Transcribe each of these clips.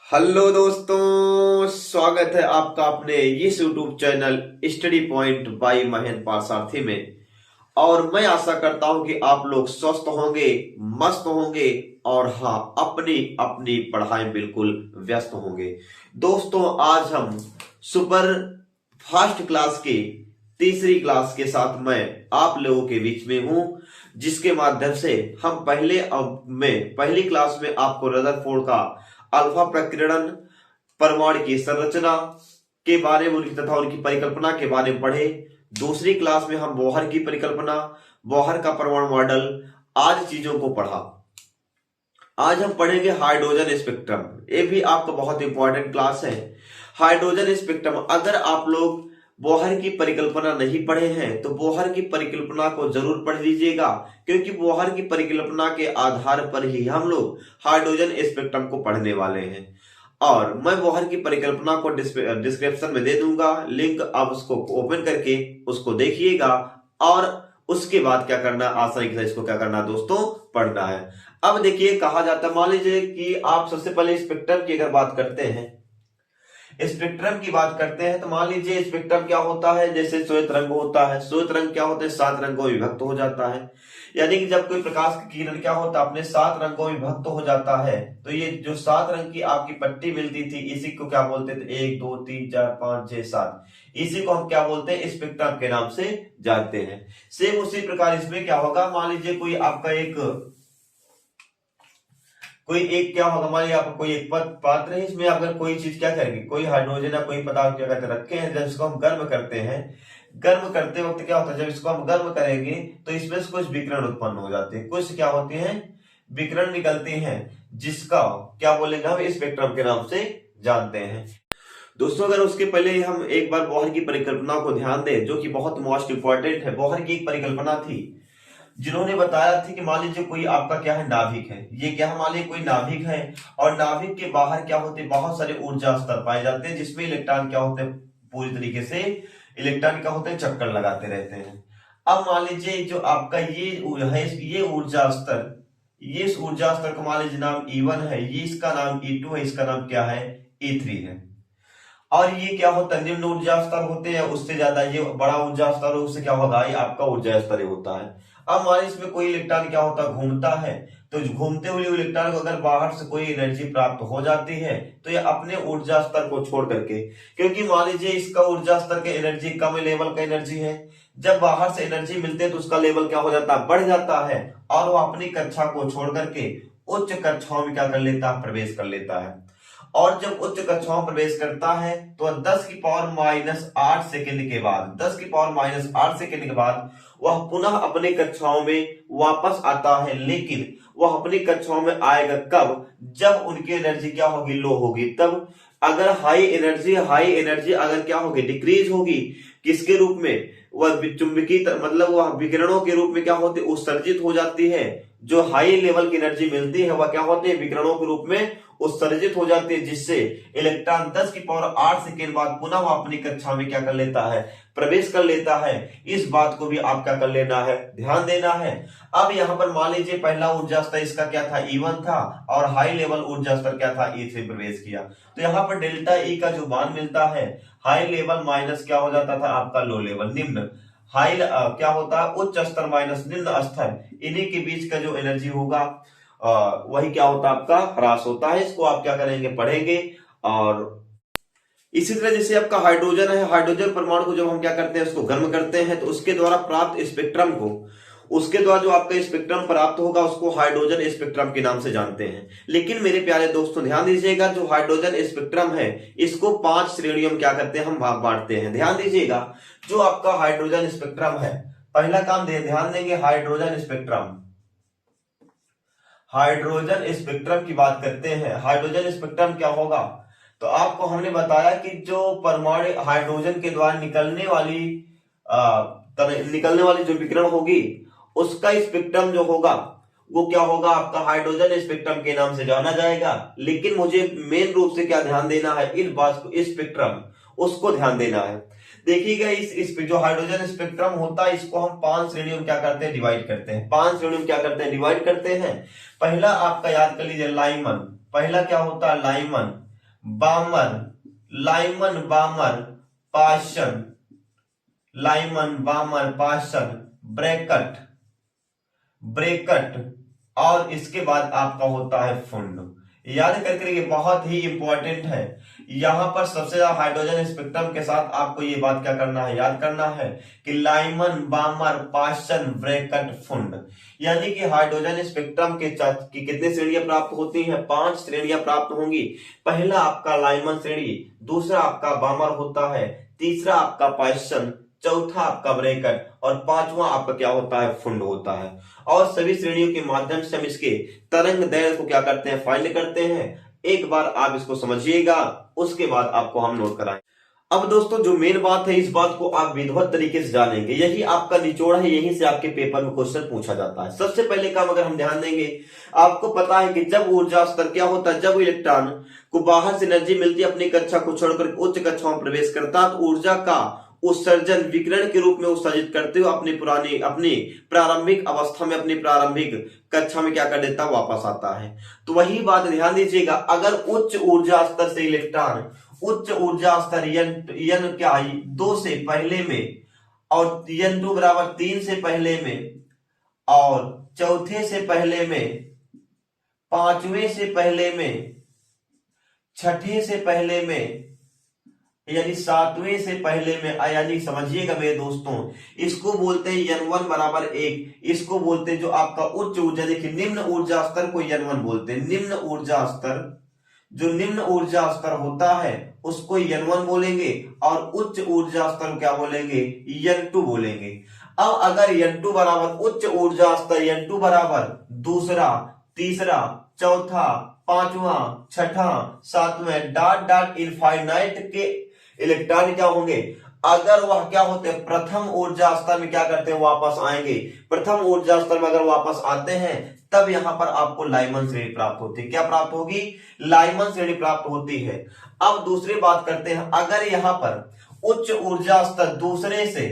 Hello दोस्तों, स्वागत है आपका अपने इस YouTube channel study point by Mahendra Parasarathi में। और मैं आशा करता हूं कि आप लोग स्वस्थ होंगे, मस्त होंगे और हाँ, अपनी अपनी पढ़ाई में बिल्कुल व्यस्त होंगे। दोस्तों, आज हम सुपर फास्ट क्लास की तीसरी क्लास के साथ मैं आप लोगों के बीच में हूं, जिसके माध्यम से हम पहली क्लास में आपको रदरफोर्ड का अल्फा प्रकीर्णन, परमाणु की संरचना के बारे में तथा उनकी परिकल्पना के बारे में पढ़े। दूसरी क्लास में हम बोहर की परिकल्पना, बोहर का परमाणु मॉडल आदि चीजों को पढ़ा। आज हम पढ़ेंगे हाइड्रोजन स्पेक्ट्रम। ये भी आपका बहुत इंपॉर्टेंट क्लास है। हाइड्रोजन स्पेक्ट्रम, अगर आप लोग बोहर की परिकल्पना नहीं पढ़े हैं तो बोहर की परिकल्पना को जरूर पढ़ लीजिएगा, क्योंकि बोहर की परिकल्पना के आधार पर ही हम लोग हाइड्रोजन स्पेक्ट्रम को पढ़ने वाले हैं। और मैं बोहर की परिकल्पना को डिस्क्रिप्शन में दे दूंगा लिंक, आप उसको ओपन करके उसको देखिएगा और उसके बाद क्या करना, आसानी से इसको क्या करना दोस्तों, पढ़ना है। अब देखिए, कहा जाता है, मान लीजिए कि आप सबसे पहले स्पेक्ट्रम की अगर बात करते हैं, स्पेक्ट्रम की बात करते हैं तो मान लीजिए स्पेक्ट्रम क्या होता है। जैसे श्वेत रंग होता है, श्वेत रंग क्या होता है, 7 रंगों में विभक्त हो जाता है। यानी कि जब कोई प्रकाश की किरण क्या होता है, अपने 7 रंगों में विभक्त हो जाता है। तो ये जो 7 रंग की आपकी पट्टी मिलती थी, इसी को क्या बोलते थे, 1 2 3 4 5 6 7, इसी को हम क्या बोलते हैं, स्पेक्ट्रम के नाम से जानते हैं। सेम उसी प्रकार इसमें क्या होगा, मान लीजिए कोई आपका कोई एक क्या होगा, मान लीजिए आपका कोई एक पात्र है, इसमें अगर कोई चीज क्या करेगी, कोई हाइड्रोजन या कोई पदार्थ क्या कहते रखे हैं, जब इसको हम गर्म करते हैं, गर्म करते वक्त क्या होता है, जब इसको हम गर्म करेंगे तो इसमें से कुछ विकिरण उत्पन्न हो जाते हैं, कुछ क्या होते हैं, विकिरण निकलते हैं, जिसका क्या बोलेंगे हम स्पेक्ट्रम के नाम से जानते हैं। दोस्तों, अगर उसके पहले हम एक बार बोहर की परिकल्पना को ध्यान दें, जो कि बहुत मोस्ट इंपॉर्टेंट है। बोहर की एक परिकल्पना थी जिन्होंने बताया थी कि मान लीजिए कोई आपका क्या है, नाभिक है। ये क्या है, मान लीजिए कोई नाभिक है और नाभिक के बाहर क्या होते हैं, बहुत सारे ऊर्जा स्तर पाए जाते हैं, जिसमें इलेक्ट्रॉन क्या होते हैं, पूरी तरीके से इलेक्ट्रॉन क्या होते हैं, चक्कर लगाते रहते हैं। अब मान लीजिए जो आपका ये है, ये ऊर्जा स्तर, ये इस ऊर्जा स्तर को मान लीजिए नाम E1 है, ये इसका नाम E2 है, इसका नाम क्या है, E3 है। और ये क्या होता है, निम्न ऊर्जा स्तर होते हैं, उससे ज्यादा ये बड़ा ऊर्जा स्तर हो, उससे क्या होगा, ये आपका ऊर्जा स्तर होता है। अब मान इसमें कोई इलेक्ट्रॉन क्या होता है, घूमता है, तो घूमते हुए इलेक्ट्रॉन को अगर बाहर से कोई एनर्जी प्राप्त हो जाती है तो ये अपने ऊर्जा स्तर को छोड़ करके, क्योंकि मान लीजिए इसका ऊर्जा स्तर के एनर्जी कम लेवल का एनर्जी है, जब बाहर से एनर्जी मिलती है तो उसका लेवल क्या हो जाता है, बढ़ जाता है, और वो अपनी कक्षा को छोड़ करके उच्च कक्षाओं में क्या कर लेता है, प्रवेश कर लेता है। और जब उच्च कक्षाओं में प्रवेश करता है तो 10 की पावर -8 सेकंड के बाद, 10 की पावर -8 सेकंड के बाद वह पुनः अपनी कक्षाओं में वापस आता है। लेकिन वह अपनी कक्षाओं में आएगा कब, जब उनकी एनर्जी क्या होगी, लो होगी। तब अगर हाई एनर्जी अगर क्या होगी, डिक्रीज होगी, किसके रूप में, वह चुंबकीय मतलब वह विकिरणों के रूप में क्या होती है, उत्सर्जित हो जाती है। जो हाई लेवल की एनर्जी मिलती है वह क्या होती है, विकिरणों के रूप में उत्सर्जित हो जाती है, जिससे इलेक्ट्रॉन 10 की पावर 8 सेकेंड बाद पुनः वह अपनी कक्षा में क्या कर लेता है, प्रवेश कर लेता है। इस बात को भी आप क्या कर लेना है, ध्यान देना है। अब यहाँ पर मान लीजिए पहला ऊर्जा स्तर इसका क्या था, E1 था, और हाई लेवल ऊर्जा स्तर क्या था, E3 प्रवेश किया। तो यहाँ पर डेल्टा E का जो मान मिलता है, हाई लेवल माइनस क्या हो जाता था आपका, लो लेवल, निम्न। हाई क्या होता है, उच्च स्तर माइनस निम्न स्तर, इन्हीं के बीच का जो एनर्जी होगा वही क्या होता है, आपका ह्रास होता है। इसको आप क्या करेंगे, पढ़ेंगे। और इसी तरह जैसे आपका हाइड्रोजन है, हाइड्रोजन परमाणु को जब हम क्या करते हैं, उसको गर्म करते हैं, तो उसके द्वारा प्राप्त स्पेक्ट्रम को, उसके द्वारा जो आपका स्पेक्ट्रम प्राप्त होगा उसको हाइड्रोजन स्पेक्ट्रम के नाम से जानते हैं। लेकिन मेरे प्यारे दोस्तों ध्यान दीजिएगा, जो हाइड्रोजन स्पेक्ट्रम है इसको 5 श्रेणियों में क्या करते हैं, हम भाग बांटते हैं। ध्यान दीजिएगा, जो आपका हाइड्रोजन स्पेक्ट्रम है, पहला काम ध्यान देंगे, हाइड्रोजन स्पेक्ट्रम, हाइड्रोजन स्पेक्ट्रम की बात करते हैं। हाइड्रोजन स्पेक्ट्रम क्या होगा, तो आपको हमने बताया कि जो परमाणु हाइड्रोजन के द्वारा निकलने वाली जो विकिरण होगी, उसका स्पेक्ट्रम जो होगा वो क्या होगा, आपका हाइड्रोजन स्पेक्ट्रम के नाम से जाना जाएगा। लेकिन मुझे मेन रूप से क्या ध्यान देना है, इस बात को, स्पेक्ट्रम, उसको ध्यान देना है। देखिएगा, इस जो हाइड्रोजन स्पेक्ट्रम होता है, इसको हम 5 श्रेणियों में क्या करते हैं, डिवाइड करते हैं। 5 श्रेणियों में क्या करते हैं, डिवाइड करते हैं। पहला आपका याद कर लीजिए, लाइमन। पहला क्या होता है, लाइमन। बामर, लाइमन, बामर, पाषण, लाइमन, बामर, पाषण, ब्रैकट, ब्रेकट, और इसके बाद आपका होता है फुंड। याद करके ये बहुत ही इंपॉर्टेंट है। यहां पर सबसे ज्यादा हाइड्रोजन स्पेक्ट्रम के साथ आपको ये बात क्या करना है, याद करना है कि लाइमन, बामर, पाषण, ब्रैकट, फुंड, यानी कि हाइड्रोजन स्पेक्ट्रम की कितनी श्रेणियां प्राप्त होती हैं, 5 श्रेणियां प्राप्त होंगी। पहला आपका लाइमन श्रेणी, दूसरा आपका बामर होता है, तीसरा आपका पाषण, चौथा आपका ब्रैकट, और पांचवा आपका क्या होता है, फुंड होता है। और सभी श्रेणियों के माध्यम से हम इसके तरंग दैर्ध्य को क्या करते हैं, फाइंड करते हैं। एक बार आप इसको समझिएगा, उसके बाद आपको हम नोट कराएं। अब दोस्तों जो मेन बात है, इस बात को आप विधिवत तरीके से जानेंगे, यही आपका निचोड़ है, यहीं से आपके पेपर में क्वेश्चन पूछा जाता है। सबसे पहले काम अगर हम ध्यान देंगे, आपको पता है कि जब ऊर्जा स्तर क्या होता है, जब इलेक्ट्रॉन को बाहर से एनर्जी मिलती है, अपनी कक्षा को छोड़कर उच्च कक्षाओं में प्रवेश करता है, तो ऊर्जा का उत्सर्जन विकिरण के रूप में उत्सर्जित करते हुए अपनी प्रारंभिक अवस्था में, अपनी प्रारंभिक कक्षा में क्या कर देता है, वापस आता है। तो वही बात ध्यान दीजिएगा, अगर उच्च ऊर्जा स्तर से इलेक्ट्रॉन उच्च ऊर्जा स्तर यन क्या 2 से पहले में, और N2 बराबर 3 से पहले में, और चौथे से पहले में, पांचवें से पहले में, छठे से पहले में, यानी 7वें से पहले में, यानी समझिएगा मेरे दोस्तों, इसको बोलते हैं N1 बराबर 1। इसको बोलते हैं जो आपका उच्च ऊर्जा, देखिए निम्न ऊर्जा स्तर को N1 बोलते हैं। निम्न ऊर्जा स्तर, जो निम्न ऊर्जा स्तर होता है उसको N1 बोलेंगे, और उच्च ऊर्जा स्तर क्या बोलेंगे, N2 बोलेंगे। अब अगर N2 बराबर उच्च ऊर्जा स्तर, N2 बराबर दूसरा, तीसरा, चौथा, पांचवा, छठा, सातवें, डॉट डॉट इनफाइनाइट के इलेक्ट्रॉन क्या होंगे, अगर वह क्या होते हैं, प्रथम ऊर्जा स्तर में क्या करते हैं, वापस आएंगे। प्रथम ऊर्जा स्तर में अगर वापस आते हैं, तब यहां पर आपको लाइमन श्रेणी प्राप्त होती है। क्या प्राप्त होगी, लाइमन श्रेणी प्राप्त होती है। अब दूसरी बात करते हैं, अगर यहां पर उच्च ऊर्जा स्तर दूसरे से,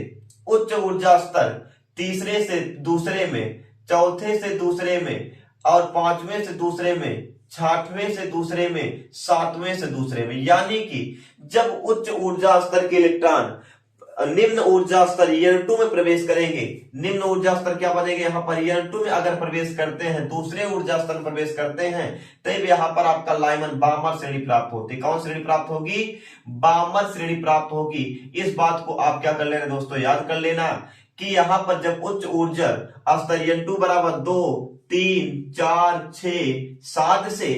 उच्च ऊर्जा स्तर तीसरे से दूसरे में, चौथे से दूसरे में, और पांचवें से दूसरे में, छठवें से दूसरे में, सातवें से दूसरे में, यानी कि जब उच्च ऊर्जा स्तर के इलेक्ट्रॉन निम्न ऊर्जा स्तर N2 में प्रवेश करेंगे, निम्न ऊर्जा स्तर क्या बनेगा, यहां पर N2 में अगर प्रवेश करते हैं, दूसरे ऊर्जा स्तर में प्रवेश करते हैं, तब यहां पर आपका लाइमन, बामर श्रेणी प्राप्त होती है। कौन श्रेणी प्राप्त होगी, बामर श्रेणी प्राप्त होगी। इस बात को आप क्या कर लेना दोस्तों, याद कर लेना कि यहां पर जब उच्च ऊर्जा स्तर N2 बराबर 2, 3, 4, 6, 7 से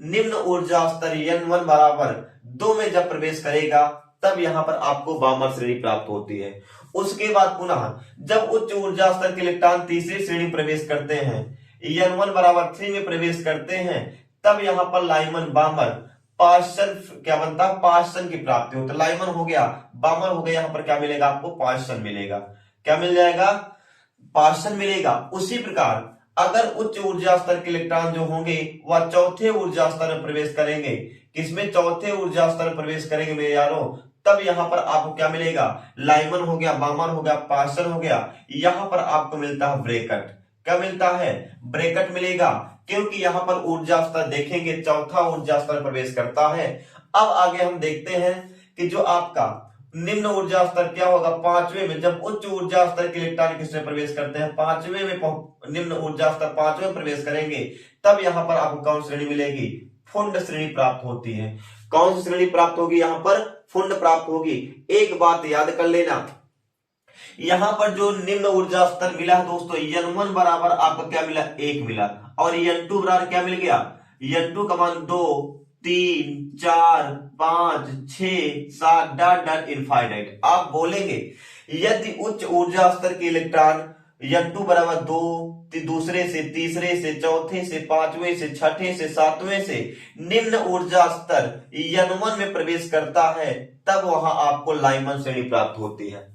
निम्न ऊर्जा स्तर N1 बराबर 2 में जब प्रवेश करेगा, तब यहां पर आपको बामर श्रेणी प्राप्त होती है। उसके बाद पुनः जब उच्च ऊर्जा स्तर के इलेक्ट्रॉन तीसरी श्रेणी प्रवेश करते हैं, N1 बराबर 3 में प्रवेश करते हैं, तब यहां पर लाइमन, बामर, पाषण क्या बनता है, पाषण की प्राप्ति होती है। लाइमन हो गया, बामर हो गया, यहां पर क्या मिलेगा आपको, पाषण मिलेगा। क्या मिल जाएगा, पाषण मिलेगा। उसी प्रकार अगर उच्च ऊर्जा स्तर के इलेक्ट्रॉन जो होंगे वह चौथे ऊर्जा स्तर में प्रवेश करेंगे, किसमें, चौथे ऊर्जा स्तर में प्रवेश करेंगे मेरे यारों, तब यहां पर आपको क्या मिलेगा, लाइमन हो गया, बामर हो गया, पाषण हो गया, यहां पर आपको मिलता है ब्रैकट। क्या मिलता है, ब्रैकट मिलेगा, क्योंकि यहां पर ऊर्जा स्तर देखेंगे चौथा ऊर्जा स्तर प्रवेश करता है। अब आगे हम देखते हैं कि जो आपका निम्न ऊर्जा स्तर क्या होगा, पांचवें में, जब उच्च ऊर्जा स्तर के इलेक्ट्रॉन किसमें प्रवेश करते हैं, पांचवें में, निम्न ऊर्जा स्तर पांचवें में प्रवेश करेंगे, तब यहां पर आपको कौन श्रेणी मिलेगी, फुंड श्रेणी प्राप्त होती है। कौन सी श्रेणी प्राप्त होगी, यहां पर फुंड प्राप्त होगी। एक बात याद कर लेना, यहां पर जो निम्न ऊर्जा स्तर मिला है दोस्तों, N1 बराबर आपका क्या मिला, 1 मिला, और N2 बराबर क्या मिल गया, N2 का मान 2, 3, 4, 5, 6, 7 डॉट डॉट इनफाइनाइट। आप बोलेंगे यदि उच्च ऊर्जा स्तर के इलेक्ट्रॉन N2 बराबर 2, दूसरे से, तीसरे से, चौथे से, पांचवें से, छठे से, सातवें से निम्न ऊर्जा स्तर N1 में प्रवेश करता है, तब वहां आपको लाइमन श्रेणी प्राप्त होती है।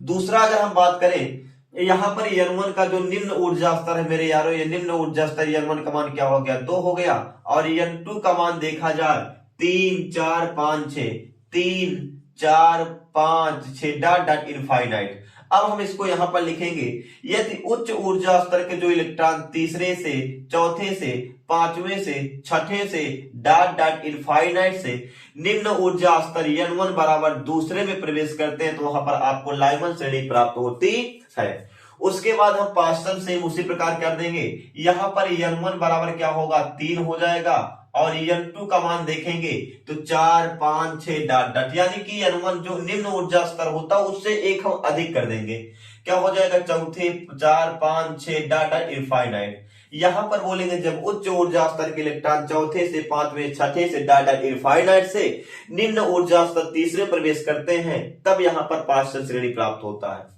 दूसरा अगर हम बात करें, यहां पर N1 का जो निम्न ऊर्जा स्तर है मेरे यारों, ये निम्न ऊर्जा स्तर N1 का मान क्या हो गया, 2 हो गया, और N2 का मान देखा जाए 3, 4, 5, 6, 3, 4, 5, 6 डॉट डॉट इनफाइनाइट। अब हम इसको यहां पर लिखेंगे, यदि उच्च ऊर्जा स्तर के जो इलेक्ट्रॉन तीसरे से, चौथे से, पांचवें से, छठे से डॉट डॉट इनफाइनाइट से निम्न ऊर्जा स्तर n1 बराबर दूसरे में प्रवेश करते हैं, तो वहां पर आपको लाइमन श्रेणी प्राप्त होती है। उसके बाद हम पार्शियल सेम उसी प्रकार कर देंगे। यहां पर n1 बराबर क्या होगा, 3 हो जाएगा, और n2 का मान देखेंगे तो 4, 5, 6 डॉट डॉट, यानी कि n1 जो निम्न ऊर्जा स्तर होता है उससे एक हम अधिक कर देंगे, क्या हो जाएगा, चौथे 4, 5, 6 डॉट डॉट इनफाइनाइट। यहां पर बोलेंगे जब उच्च ऊर्जा स्तर के इलेक्ट्रॉन चौथे से, पांचवें, छठे से डॉट डॉट इनफाइनाइट से निम्न ऊर्जा स्तर तीसरे प्रवेश करते हैं, तब यहां पर पार्शियल श्रेणी प्राप्त होता है।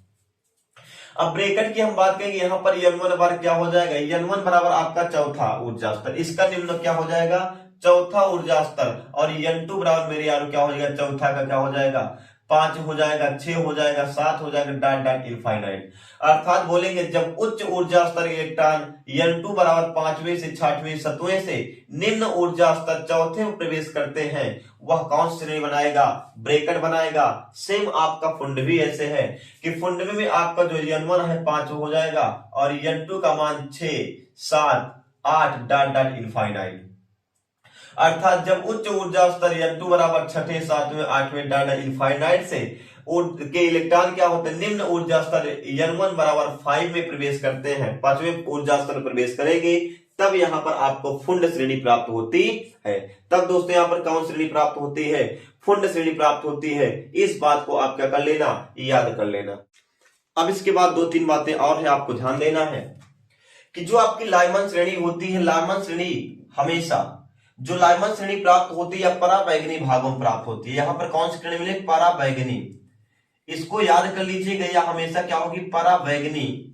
अब ब्रैकेट की हम बात करेंगे, यहां पर n1 बराबर क्या हो जाएगा, n1 बराबर आपका चौथा ऊर्जा स्तर, इसका निम्न क्या हो जाएगा, चौथा ऊर्जा स्तर, और n2 बराबर मेरे यार क्या हो जाएगा, चौथा का क्या हो जाएगा, 5 हो जाएगा, 6 हो जाएगा, 7 हो जाएगा, डॉट डॉट इनफाइनाइट। अर्थात बोलेंगे जब उच्च ऊर्जा स्तर इलेक्ट्रॉन n2 बराबर पांचवें से, छठवें, सतवें से निम्न ऊर्जा स्तर चौथे में प्रवेश करते हैं, वह कौन सी श्रेणी बनाएगा, ब्रैकेट बनाएगा। सेम आपका फुंड भी ऐसे है कि फुंड में आपका जो n1 है 5 हो जाएगा, और n2 का मान 6, 7, 8 डॉट डॉट इनफाइनाइट। अर्थात जब उच्च ऊर्जा स्तर n2 बराबर छठे, सातवें, आठवें डॉट डॉट इनफाइनाइट से के इलेक्ट्रॉन क्या होते हैं, निम्न ऊर्जा स्तर n1 बराबर 5 में प्रवेश करते हैं, पांचवें ऊर्जा स्तर में प्रवेश करेंगे, तब यहां पर आपको फुंड श्रेणी प्राप्त होती है। तब दोस्तों यहां पर कौन श्रेणी प्राप्त होती है, फुंड श्रेणी प्राप्त होती है। इस बात को आप क्या कर लेना, याद कर लेना। अब इसके बाद 2-3 बातें और है, आपको ध्यान देना है कि जो आपकी लाइमन श्रेणी होती है, लाइमन श्रेणी हमेशा जो लाइमन श्रेणी प्राप्त होती है पराबैंगनी भागों में प्राप्त होती है। यहां पर कौन सी श्रेणी मिले, पराबैंगनी, इसको याद कर लीजिएगा, यह हमेशा क्या होगी, पराबैंगनी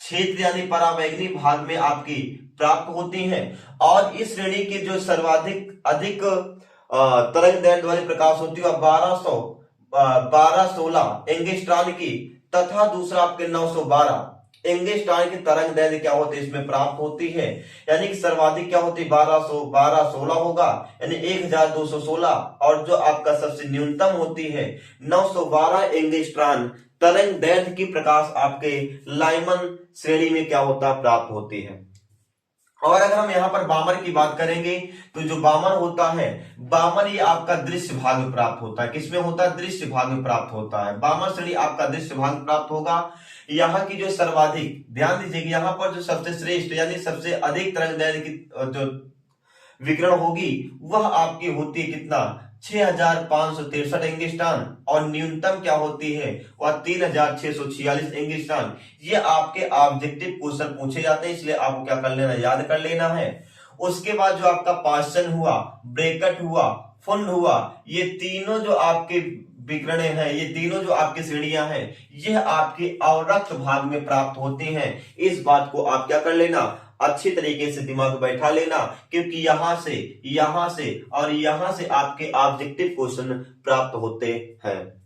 क्षेत्र यानी पराबैंगनी भाग में आपकी प्राप्त होती हैं। और इस श्रेणी की जो सर्वाधिक अधिक तरंग दैर्ध्य वाली प्रकाश होती है 1216 एंगस्ट्रॉन की, तथा दूसरा आपके 912 एंगस्ट्रॉन की तरंग दैर्ध्य क्या होती है, इसमें प्राप्त होती है। यानी कि सर्वाधिक क्या होती है, 1216 होगा, यानी 1216, और जो आपका सबसे न्यूनतम होती है 912 एंगस्ट्रॉन तरंग दैर्ध्य की प्रकाश आपके लाइमन श्रेणी में क्या होता है, प्राप्त होती है। और अगर हम यहाँ पर बामर की बात करेंगे, तो जो बामर होता है, बामर ये आपका दृश्य भाग में प्राप्त होता है। किसमें होता है, दृश्य भाग में प्राप्त होता है। बामर श्रेणी आपका दृश्य भाग में प्राप्त होगा। यहाँ की जो सर्वाधिक, ध्यान दीजिएगा, यहाँ पर जो सबसे श्रेष्ठ यानी सबसे अधिक तरंग दैर्ध्य की जो विकिरण होगी वह आपकी होती है कितना, 6563 एंगस्ट्रॉन, और न्यूनतम क्या होती है, वह 3646 एंगस्ट्रॉन। ये आपके ऑब्जेक्टिव क्वेश्चन पूछे जाते हैं, इसलिए आपको क्या कर लेना, याद कर लेना है। उसके बाद जो आपका पार्शियल हुआ, ब्रैकेट हुआ, फुंड हुआ, ये तीनों जो आपके विकिरणें हैं, ये तीनों जो आपकी श्रेणियां हैं, यह आपके अवरक्त भाग में प्राप्त होती हैं। इस बात को आप क्या कर लेना, अच्छी तरीके से दिमाग में बैठा लेना, क्योंकि यहां से और यहां से आपके ऑब्जेक्टिव क्वेश्चन प्राप्त होते हैं।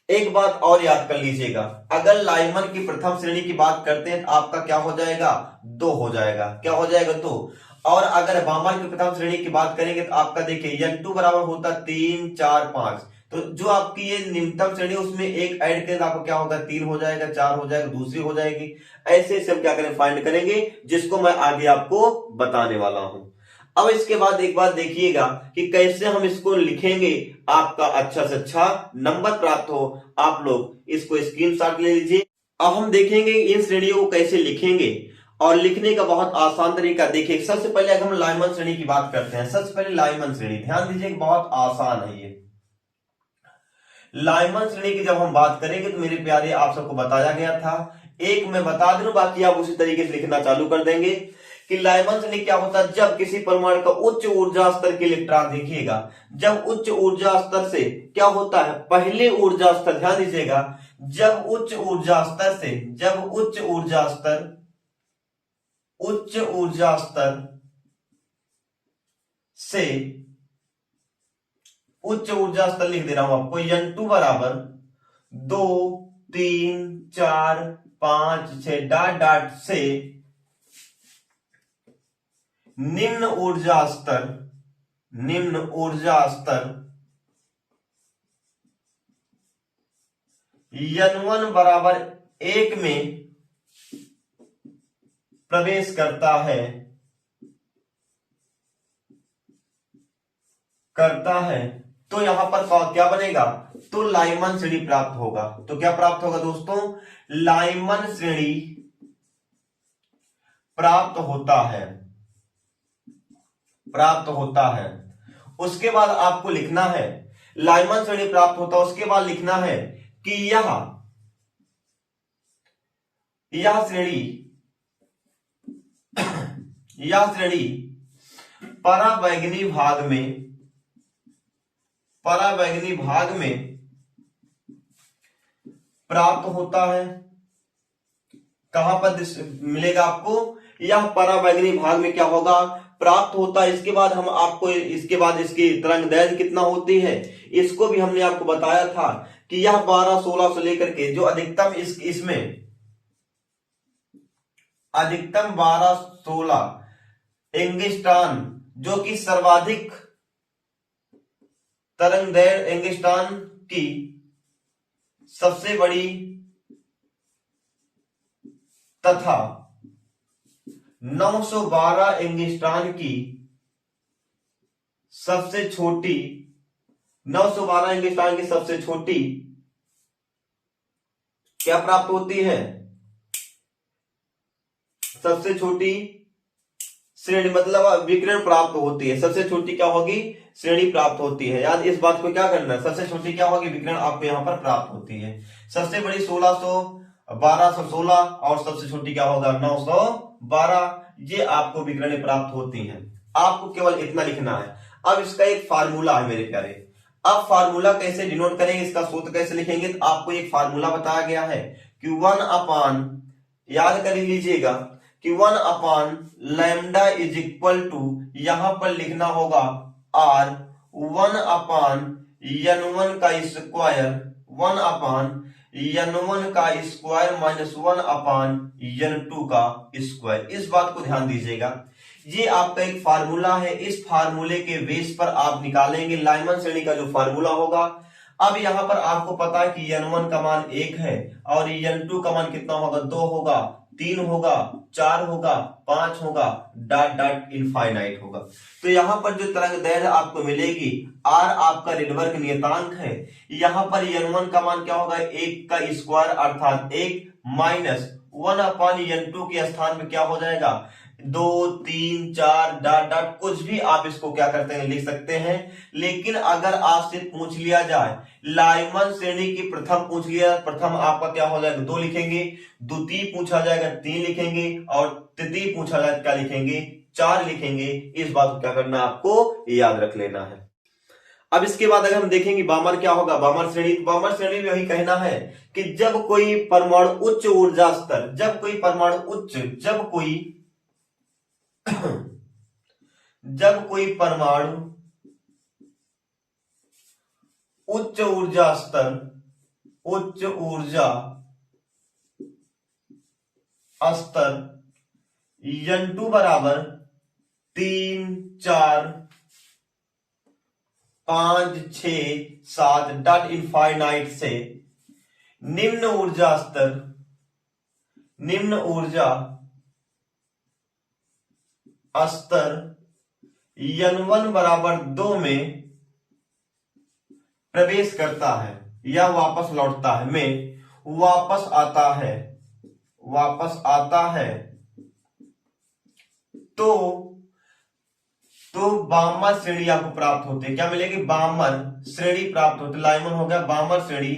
एक बात और याद कर लीजिएगा, अगर लाइमन की प्रथम श्रेणी की बात करते हैं तो आपका क्या हो जाएगा, 2 हो जाएगा, क्या हो जाएगा, 2। और अगर बामर की प्रथम श्रेणी की बात करेंगे तो आपका देखिए n2 बराबर होता 3, 4, 5, तो जो आपकी ये न्यूनतम श्रेणी उसमें एक ऐड करें तो आपको क्या होगा, 3 हो जाएगा, 4 हो जाएगा, दूसरी हो जाएगी। ऐसे हम क्या करें, फाइंड करेंगे, जिसको मैं आगे आपको बताने वाला हूं। अब इसके बाद एक बात देखिएगा कि कैसे हम इसको लिखेंगे, आपका अच्छा से अच्छा नंबर प्राप्त हो। आप लोग इसको स्क्रीनशॉट ले लीजिए। अब हम देखेंगे इन श्रेणियों को कैसे लिखेंगे, और लिखने का बहुत आसान तरीका देखिए। सबसे पहले अगर हम लाइमन श्रेणी की बात करते हैं, सबसे पहले लाइमन श्रेणी, ध्यान दीजिए बहुत आसान है ये। लाइमन श्रेणी की जब हम बात करेंगे तो मेरे प्यारे आप सबको बताया गया था, एक मैं बता दूं, बाकी आप उसी तरीके से लिखना चालू कर देंगे कि लाइमन श्रेणी क्या होता है, जब किसी परमाणु का उच्च ऊर्जा स्तर के इलेक्ट्रॉन, देखिएगा जब उच्च ऊर्जा स्तर से क्या होता है, पहले ऊर्जा स्तर, ध्यान दीजिएगा, जब उच्च ऊर्जा स्तर से, जब उच्च ऊर्जा स्तर से उच्च ऊर्जा स्तर लिख दे रहा हूं आपको, n2 बराबर 2, 3, 4, 5, 6 डॉट डॉट से निम्न ऊर्जा स्तर n1 बराबर 1 में प्रवेश करता है तो यहां पर क्या बनेगा, तो लाइमन श्रेणी प्राप्त होगा। तो क्या प्राप्त होगा दोस्तों, लाइमन श्रेणी प्राप्त होता है। उसके बाद आपको लिखना है, लाइमन श्रेणी प्राप्त होता है, उसके बाद लिखना है कि यह श्रेणी पराबैंगनी भाग में प्राप्त होता है। कहां पर मिलेगा आपको, यह पराबैंगनी भाग में क्या होगा, प्राप्त होता है। इसके बाद हम आपको इसकी तरंग दैर्घ्य कितना होती है, इसको भी हमने आपको बताया था कि यह 12-16 से लेकर के जो अधिकतम इसमें अधिकतम 12-16 एंगस्ट्रॉम जो कि सर्वाधिक तरंग दैर्घ्य एंगस्ट्रॉम की सबसे बड़ी तथा 912 एंगस्ट्रॉम की सबसे छोटी 912 एंगस्ट्रॉम की सबसे छोटी क्या प्राप्त होती है, सबसे छोटी श्रेणी, मतलब विकिरण प्राप्त होती है। सबसे छोटी क्या होगी, श्रेणी प्राप्त होती है। याद इस बात को क्या करना है, सबसे छोटी क्या होगी, विकिरण आपको यहां पर प्राप्त होती है। सबसे बड़ी 1600, 1216 और सबसे छोटी क्या होगा 912, ये आपको विकिरण प्राप्त होती हैं। आपको केवल इतना लिखना है। अब इसका एक फार्मूला है मेरे प्यारे। अब फार्मूला कैसे डिनोट करेंगे, इसका सूत्र कैसे लिखेंगे, तो आपको एक फार्मूला बताया गया है कि 1 याद कर लीजिएगा कि 1 लैम्डा इज इक्वल टू, यहां पर लिखना होगा r 1/n1 का स्क्वायर 1/n1 का स्क्वायर माइनस 1/n2 का स्क्वायर। इस बात को ध्यान दीजिएगा, ये आपका एक फार्मूला है। इस फार्मूले के बेस पर आप निकालेंगे लाइमन श्रेणी का जो फार्मूला होगा। अब यहां पर आपको पता है कि n1 का मान 1 है और n2 का मान कितना होगा, 2 होगा, 3 होगा, 4 होगा, 5 होगा, डॉट इनफाइनाइट होगा। तो यहां पर जो तरंग दैर्घ्य आपको मिलेगी, r आपका रेडवर्क नियतांक है। यहां पर n1 का मान क्या होगा, 1 का स्क्वायर अर्थात 1 माइनस 1/n2 के स्थान पे क्या हो जाएगा, 2, 3, 4 डॉट कुछ भी आप इसको क्या करते हैं लिख सकते हैं। लेकिन अगर आपसे पूछ लिया जाए लाइमन श्रेणी की प्रथम आपका क्या हो जाएगा, 2 लिखेंगे, द्वितीय पूछा जाएगा 3 लिखेंगे और तृतीय पूछा जाएगा क्या लिखेंगे, 4 लिखेंगे। इस बात को क्या करना है, आपको याद रख लेना है। अब इसके बाद अगर हम देखेंगे बामर क्या होगा, बामर श्रेणी में यही कहना है कि जब कोई परमाणु उच्च ऊर्जा स्तर, जब कोई परमाणु उच्च ऊर्जा स्तर n2 बराबर 3, 4, 5, 6, 7 डॉट इनफाइनाइट से निम्न ऊर्जा स्तर n1 बराबर 2 में प्रवेश करता है या वापस लौटता है, में वापस आता है तो बामर श्रेणी आपको प्राप्त होती है। क्या मिलेगी, बामर श्रेणी प्राप्त होती है। लाइमन हो गया, बामर श्रेणी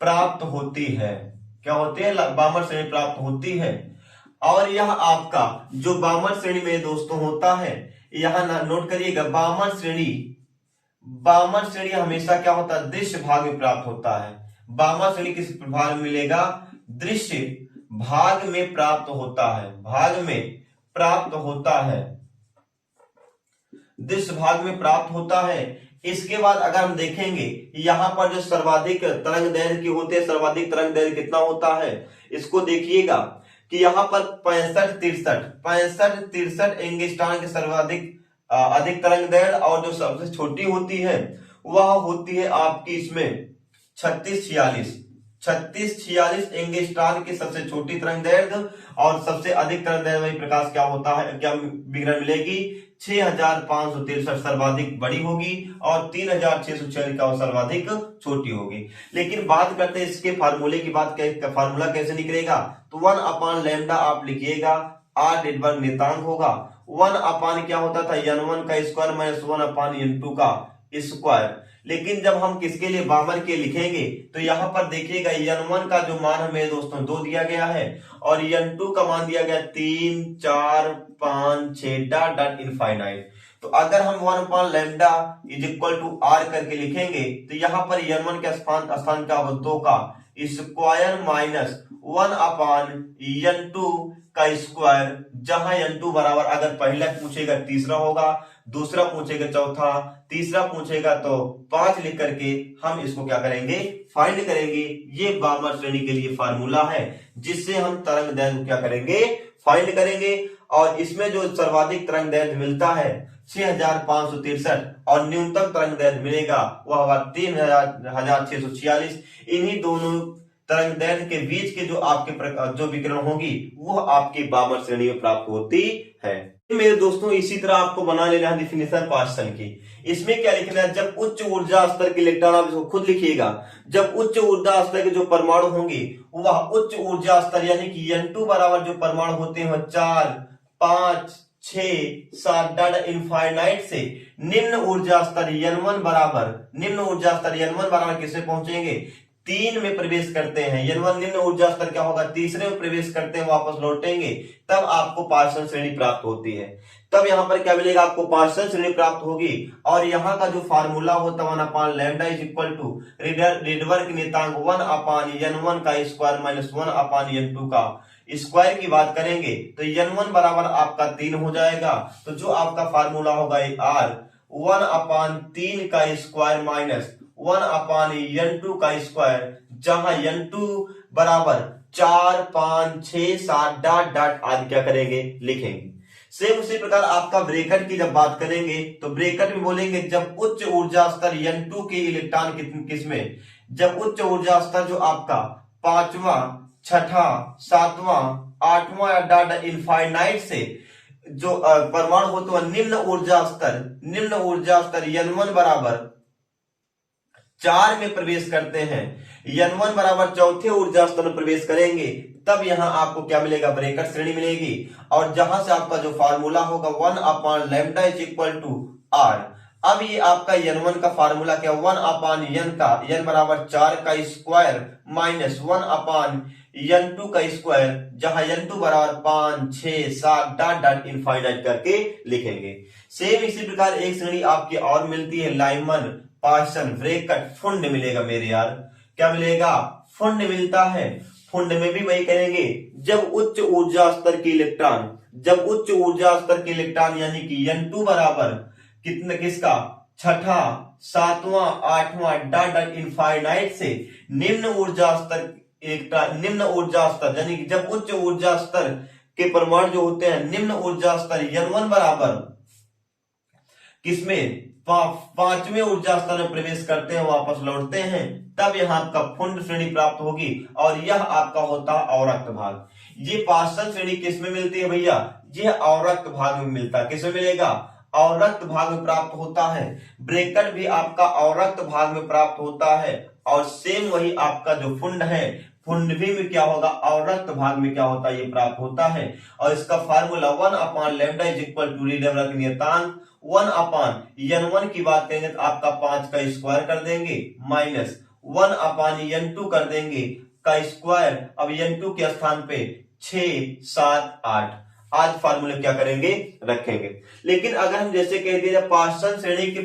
प्राप्त होती है। क्या होती है, बामर श्रेणी प्राप्त होती है। और यह आपका जो बामर श्रेणी में दोस्तों होता है, यहां नोट करिएगा, बामर श्रेणी हमेशा क्या होता है, दृश्य भाग में प्राप्त होता है। बामर श्रेणी किस भाग में मिलेगा, दृश्य भाग में प्राप्त होता है, दृश्य भाग में प्राप्त होता है। इसके बाद अगर हम देखेंगे यहां पर जो सर्वाधिक तरंग दैर्घ्य की होती है, सर्वाधिक तरंग दैर्घ्य कितना होता है, इसको देखिएगा कि यहां पर 65-63 एंगस्ट्रॉम के सर्वाधिक अधिक तरंग दैर्घ्य और जो सबसे छोटी होती है वह होती है आपकी इसमें 3646 एंगस्ट्रॉम की सबसे छोटी तरंग दैर्ध्य और सबसे अधिक तरंग दैर्ध्य प्रकाश क्या होता है, क्या विकिरण मिलेगी, 6563 सर्वाधिक बड़ी होगी और 3646 का सर्वाधिक छोटी होगी। लेकिन बात करते हैं इसके फार्मूले की बात, फार्मूला कैसे निकलेगा, तो 1/लैम्डा आप लिखिएगा, r रेडबर्ग नियतांक होगा, 1 क्या होता था, n1 का स्क्वायर माइनस 1/n2 का स्क्वायर। लेकिन जब हम किसके लिए, बामर के लिखेंगे, तो यहां पर देखिएगा n1 का जो मान हमें दोस्तों 2 दिया गया है और n2 का मान दिया गया 3 4 5 6 डॉट डॉट इनफाइनाइट। तो अगर हम 1/लैम्डा इज इक्वल टू r करके लिखेंगे तो यहां पर n1 के स्थान क्या होगा, 2 का स्क्वायर माइनस 1/n2 का स्क्वायर, जहां n2 बराबर अगर पहला पूछेगा तीसरा होगा, दूसरा पूछेगा चौथा, तीसरा पूछेगा तो 5 लिख करके हम इसको क्या करेंगे, फाइंड करेंगे। ये बामर श्रेणी के लिए फार्मूला है जिससे हम तरंग दैर्ध्य क्या करेंगे, फाइंड करेंगे। और इसमें जो सर्वाधिक तरंग दैर्ध्य मिलता है 6563 और न्यूनतम तरंग दैर्ध्य मिलेगा वह होगा 3646। इन्हीं दोनों तरंग दैर्ध्य के बीच के जो आपके जो विकिरण होगी वो आपकी बामर श्रेणी में प्राप्त होती है। मेरे दोस्तों इसी तरह आपको बना लेना है डिफिनेशन पार्सन की। इसमें क्या लिखना है, जब उच्च ऊर्जा स्तर के इलेक्ट्रॉन, आप इसको खुद लिखिएगा, जब उच्च ऊर्जा स्तर के जो परमाणु होंगे वह उच्च ऊर्जा स्तर यानी कि n2 बराबर जो परमाणु होते हैं 4 5 6 7 डॉट इनफाइनाइट से निम्न ऊर्जा स्तर n1 बराबर किससे पहुंचेंगे, 3 में प्रवेश करते हैं। n1 निम्न ऊर्जा स्तर क्या होगा, तीसरे में प्रवेश करते हैं, वापस लौटेंगे, तब आपको पार्सन श्रेणी प्राप्त होती है। तब यहां पर क्या मिलेगा, आपको पार्सन श्रेणी प्राप्त होगी। और यहां का जो फार्मूला होता है 1/लैम्डा इज इक्वल टू रेडबर्ग नियतांक 1/n1 का स्क्वायर माइनस 1/n2 का स्क्वायर की बात करेंगे तो n1 बराबर आपका 3 हो जाएगा। तो जो आपका फार्मूला होगा r 1/3 का स्क्वायर माइनस 1/n2 का स्क्वायर, जहां n2 बराबर 4 5 6 7 डॉट डॉट आदि क्या करेंगे, लिखेंगे। सेम उसी प्रकार आपका ब्रैकेट की जब बात करेंगे तो ब्रैकेट में बोलेंगे जब उच्च ऊर्जा स्तर n2 के इलेक्ट्रॉन किसमें, जब उच्च ऊर्जा स्तर जो आपका 5वां 6वां 7वां 8वां डॉट इनफाइनाइट से जो परमाणु होते हैं निम्न ऊर्जा स्तर n1 बराबर 4 में प्रवेश करते हैं, n1 बराबर चौथे ऊर्जा स्तर में प्रवेश करेंगे, तब यहां आपको क्या मिलेगा, ब्रैकेट श्रेणी मिलेगी। और जहां से आपका जो फार्मूला होगा 1/लैम्डा इज इक्वल टू r। अब ये आपका n1 का फार्मूला क्या, 1/n का n बराबर 4 का स्क्वायर माइनस 1/n2 का स्क्वायर, जहां n2 बराबर 5 6 7 डॉट डॉट इनफाइनाइट करके लिखेंगे। सेम इसी प्रकार एक श्रेणी आपकी और मिलती है, लाइमन पार्सन ब्रैकेट फुंड मिलेगा मेरे यार, क्या मिलेगा, फुंड मिलता है। फुंड में भी वही करेंगे, जब उच्च ऊर्जा स्तर के इलेक्ट्रॉन यानी कि n2 बराबर कितने, किसका, 6वां 7वां 8वां डॉट डॉट इनफाइनाइट से निम्न ऊर्जा स्तर यानी कि जब उच्च ऊर्जा स्तर के परमाणु जो होते हैं निम्न ऊर्जा स्तर n1 बराबर किसमें, 5वें ऊर्जा स्तर में प्रवेश करते हैं, वापस लौटते हैं, तब यहां आपका फुंड श्रेणी प्राप्त होगी। और यह आपका होता है अवरक्त भाग। ये पार्सन श्रेणी किसमें मिलती है भैया, यह अवरक्त भाग में मिलता है। किसमें मिलेगा, अवरक्त भाग में प्राप्त होता है। ब्रैकेट भी आपका अवरक्त भाग में प्राप्त होता है। और सेम वही आपका जो फुंड है, फुंड भी में क्या होगा, अवरक्त भाग में क्या होता है, ये प्राप्त होता है। और इसका फार्मूला 1/लैम्डा इज इक्वल टू रेडबर्ग नियतांक 1/n1 की बात करेंगे तो आपका 5 का स्क्वायर कर देंगे माइनस 1/n2 कर देंगे का स्क्वायर। अब n2 के स्थान पे 6 7 8 आज फार्मूले क्या करेंगे, रखेंगे। लेकिन अगर हम जैसे कह दिए पार्सन श्रेणी के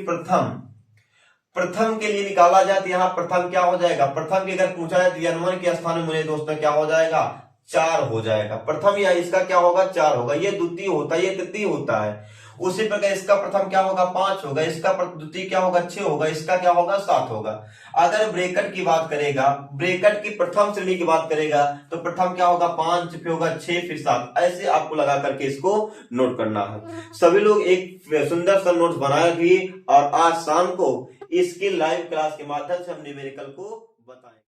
प्रथम के लिए निकाला जाए तो यहाँ प्रथम क्या हो जाएगा, प्रथम की अगर पूछा जाए तो n1 के स्थान में मेरे दोस्तों क्या हो जाएगा, 4 हो जाएगा। प्रथम या इसका क्या होगा, 4 होगा। ये द्वितीय होता है, ये तृतीय होता है। उसी प्रकार इसका प्रथम क्या होगा, 5 होगा। इसका द्वितीय क्या होगा, 6 होगा। इसका क्या होगा, 7 होगा। अगर ब्रैकेट की बात करेगा, ब्रैकेट की प्रथम श्रेणी की बात करेगा तो प्रथम क्या होगा, 5, फिर होगा 6, फिर 7। ऐसे आपको लगा करके इसको नोट करना है। सभी लोग एक सुंदर सा नोट्स बनाया भी और आज शाम को इसकी लाइव क्लास के माध्यम से हम न्यूमेरिकल को बताएं।